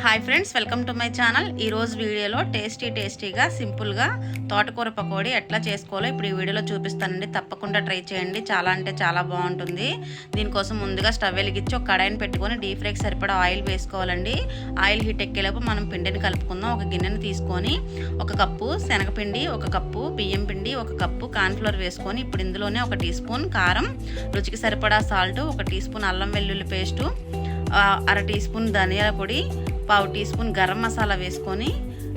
Hi friends, welcome to my channel. ఈరోజు వీడియోలో టేస్టీగా సింపుల్గా తోటకూర పకోడీ ఎట్లా చేసుకోవాలో ఇప్పుడు ఈ వీడియోలో చూపిస్తానండి. తప్పకుండా ట్రై చేయండి. చాలా అంటే చాలా బాగుంటుంది. దీనికోసం ముందుగా స్టవ్ వెలిగించి ఒక కడాయిని పెట్టుకొని డీప్ ఫ్రైకి సరిపడా ఆయిల్ వేసుకోవాలండి. ఆయిల్ హీట్ ఎక్కేలోపు మనం పిండిని కలుపుకుందాం. ఒక గిన్నెని తీసుకొని 1 కప్పు శనగపిండి, 1 కప్పు బియ్యం పిండి, 1 కప్పు కార్న్ఫ్లోర్ వేసుకొని ఇప్పుడు ఇందులోనే 1 టీ స్పూన్ కారం, రుచికి సరిపడా సాల్ట్, 1 టీ స్పూన్ అల్లం వెల్లుల్లి పేస్టు, 1/2 టీ స్పూన్ ధనియాల పొడి, 1/2 టీ స్పూన్ గరం మసాలా వేసుకొని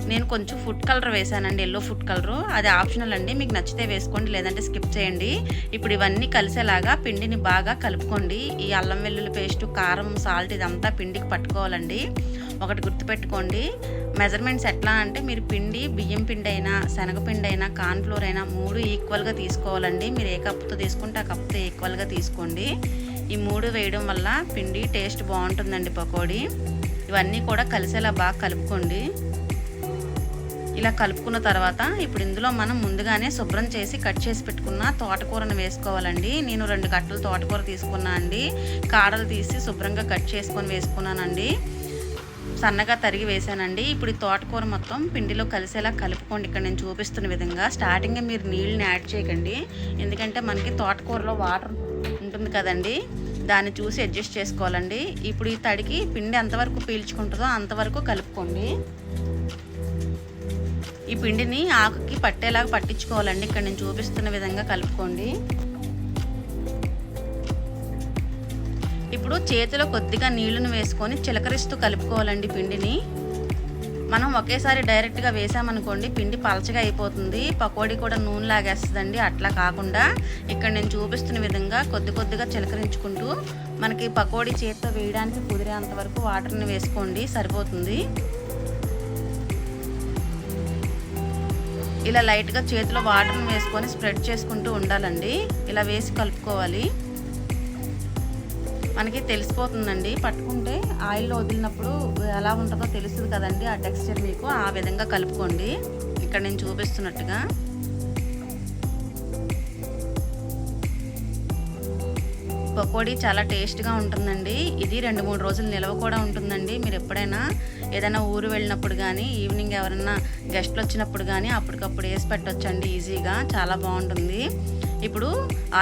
నేను కొంచెం ఫుడ్ కలర్ వేసానండి, ఎల్లో ఫుడ్ కలరు. అది ఆప్షనల్ అండి, మీకు నచ్చితే వేసుకోండి, లేదంటే స్కిప్ చేయండి. ఇప్పుడు ఇవన్నీ కలిసేలాగా పిండిని బాగా కలుపుకోండి. ఈ అల్లం వెల్లుల్లి పేస్టు, కారం, సాల్ట్ ఇదంతా పిండికి పట్టుకోవాలండి. ఒకటి గుర్తుపెట్టుకోండి, మెజర్మెంట్స్ ఎట్లా అంటే మీరు పిండి బియ్యం పిండి అయినా శనగపిండి అయినా కార్న్ఫ్లోర్ అయినా 3 ఈక్వల్గా తీసుకోవాలండి. మీరు ఏ కప్పుతో తీసుకుంటే ఆ కప్పుతో ఈక్వల్గా తీసుకోండి. ఈ 3 వేయడం వల్ల పిండి టేస్ట్ బాగుంటుందండి పకోడీ. ఇవన్నీ కూడా కలిసేలా బాగా కలుపుకోండి. ఇలా కలుపుకున్న తర్వాత ఇప్పుడు ఇందులో మనం ముందుగానే శుభ్రం చేసి కట్ చేసి పెట్టుకున్న తోటకూరను వేసుకోవాలండి. నేను 2 కట్టలు తోటకూర తీసుకున్నా అండి. కాడలు తీసి శుభ్రంగా కట్ చేసుకొని వేసుకున్నానండి. సన్నగా తరిగి వేసానండి. ఇప్పుడు ఈ తోటకూర మొత్తం పిండిలో కలిసేలా కలుపుకోండి. ఇక్కడ నేను చూపిస్తున్న విధంగా స్టార్టింగే మీరు నీళ్ళని యాడ్ చేయకండి, ఎందుకంటే మనకి తోటకూరలో వాటర్ ఉంటుంది కదండి, దాన్ని చూసి అడ్జస్ట్ చేసుకోవాలండి. ఇప్పుడు ఈ తడికి పిండి ఎంతవరకు పీల్చుకుంటుందో అంతవరకు కలుపుకోండి. ఈ పిండిని ఆకుకి పట్టేలాగా పట్టించుకోవాలండి. ఇక్కడ నేను చూపిస్తున్న విధంగా కలుపుకోండి. ఇప్పుడు చేతిలో కొద్దిగా నీళ్లను వేసుకొని చిలకరిస్తూ కలుపుకోవాలండి పిండిని. మనం ఒకేసారి డైరెక్ట్గా వేసామనుకోండి పిండి పలచగా అయిపోతుంది, పకోడీ కూడా నూనె లాగేస్తుందండి. అట్లా కాకుండా ఇక్కడ నేను చూపిస్తున్న విధంగా కొద్దిగా చిలకరించుకుంటూ మనకి పకోడీ చేతితో వేయడానికి కుదిరేంత వరకు వాటర్ని వేసుకోండి, సరిపోతుంది. ఇలా లైట్గా చేతిలో వాటర్ని వేసుకొని స్ప్రెడ్ చేసుకుంటూ ఉండాలండి. ఇలా వేసి కలుపుకోవాలి. మనకి తెలిసిపోతుందండి, పట్టుకుంటే ఆయిల్లో వదిలినప్పుడు ఎలా ఉంటుందో తెలుస్తుంది కదండి ఆ టెక్స్చర్ మీకు. ఆ విధంగా కలుపుకోండి ఇక్కడ నేను చూపిస్తున్నట్టుగా. పకోడీ చాలా టేస్ట్గా ఉంటుందండి. ఇది 2-3 రోజులు నిల్వ కూడా ఉంటుందండి. మీరు ఎప్పుడైనా ఏదైనా ఊరు వెళ్ళినప్పుడు కానీ ఈవినింగ్ ఎవరైనా గెస్ట్లు వచ్చినప్పుడు కానీ అప్పటికప్పుడు వేసి పెట్టొచ్చండి ఈజీగా, చాలా బాగుంటుంది. ఇప్పుడు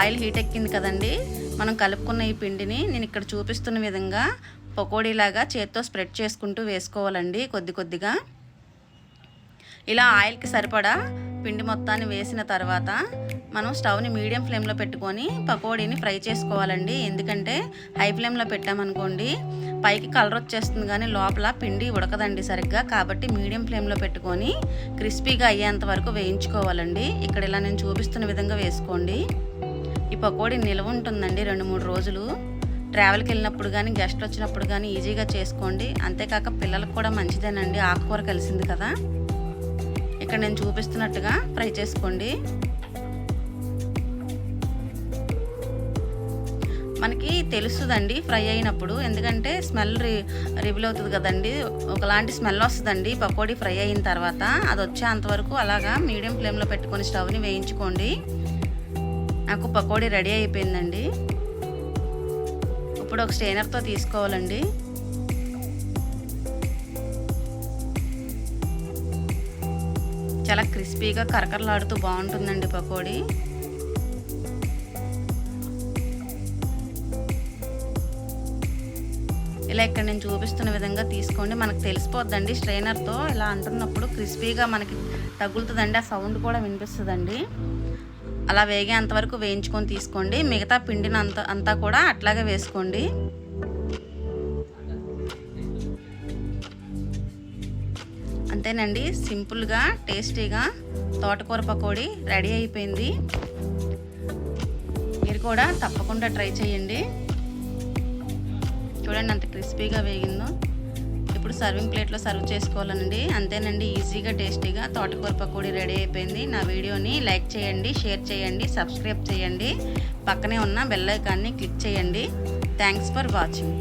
ఆయిల్ హీట్ ఎక్కింది కదండి, మనం కలుపుకున్న ఈ పిండిని నేను ఇక్కడ చూపిస్తున్న విధంగా పకోడీలాగా చేత్తో స్ప్రెడ్ చేసుకుంటూ వేసుకోవాలండి కొద్దిగా. ఇలా ఆయిల్కి సరిపడా పిండి మొత్తాన్ని వేసిన తర్వాత మనం స్టవ్ని మీడియం ఫ్లేమ్లో పెట్టుకొని పకోడీని ఫ్రై చేసుకోవాలండి. ఎందుకంటే హై ఫ్లేమ్లో పెట్టామనుకోండి పైకి కలర్ వచ్చేస్తుంది కానీ లోపల పిండి ఉడకదండి సరిగ్గా. కాబట్టి మీడియం ఫ్లేమ్లో పెట్టుకొని క్రిస్పీగా అయ్యేంత వరకు వేయించుకోవాలండి. ఇక్కడ ఇలా నేను చూపిస్తున్న విధంగా వేసుకోండి. ఈ పకోడీ నిల్వ ఉంటుందండి 2-3 రోజులు. ట్రావెల్కి వెళ్ళినప్పుడు కానీ గెస్ట్లు వచ్చినప్పుడు కానీ ఈజీగా చేసుకోండి. అంతేకాక పిల్లలకు కూడా మంచిదేనండి, ఆకుకూర కలిసింది కదా. ఇక్కడ నేను చూపిస్తున్నట్టుగా ఫ్రై చేసుకోండి. మనకి తెలుస్తుందండి ఫ్రై అయినప్పుడు, ఎందుకంటే స్మెల్ రివీల్ అవుతుంది కదండి, ఒకలాంటి స్మెల్ వస్తుందండి పకోడీ ఫ్రై అయిన తర్వాత. అది వచ్చేంతవరకు అలాగా మీడియం ఫ్లేమ్లో పెట్టుకొని స్టవ్ని వేయించుకోండి. నాకు పకోడీ రెడీ అయిపోయిందండి. ఇప్పుడు ఒక స్ట్రైనర్తో తీసుకోవాలండి. చాలా క్రిస్పీగా కరకరలాడుతూ బాగుంటుందండి పకోడీ. ఇలా ఇక్కడ నేను చూపిస్తున్న విధంగా తీసుకోండి. మనకు తెలిసిపోద్దండి స్ట్రైనర్తో ఇలా అంటున్నప్పుడు క్రిస్పీగా మనకి తగులుతుందండి, ఆ సౌండ్ కూడా వినిపిస్తుందండి. అలా వేగేంతవరకు వేయించుకొని తీసుకోండి. మిగతా పిండిని అంతా కూడా అట్లాగే వేసుకోండి. అంతేనండి, సింపుల్గా టేస్టీగా తోటకూర పకోడీ రెడీ అయిపోయింది. మీరు కూడా తప్పకుండా ట్రై చేయండి. చూడండి ఎంత క్రిస్పీగా వేగిందో. ఇప్పుడు సర్వింగ్ ప్లేట్లో సర్వ్ చేసుకోవాలండి. అంతేనండి, ఈజీగా టేస్టీగా తోటకూర పకోడీ రెడీ అయిపోయింది. నా వీడియోని లైక్ చేయండి, షేర్ చేయండి, సబ్స్క్రైబ్ చేయండి, పక్కనే ఉన్న బెల్ ఐకాన్ని క్లిక్ చేయండి. Thanks for watching.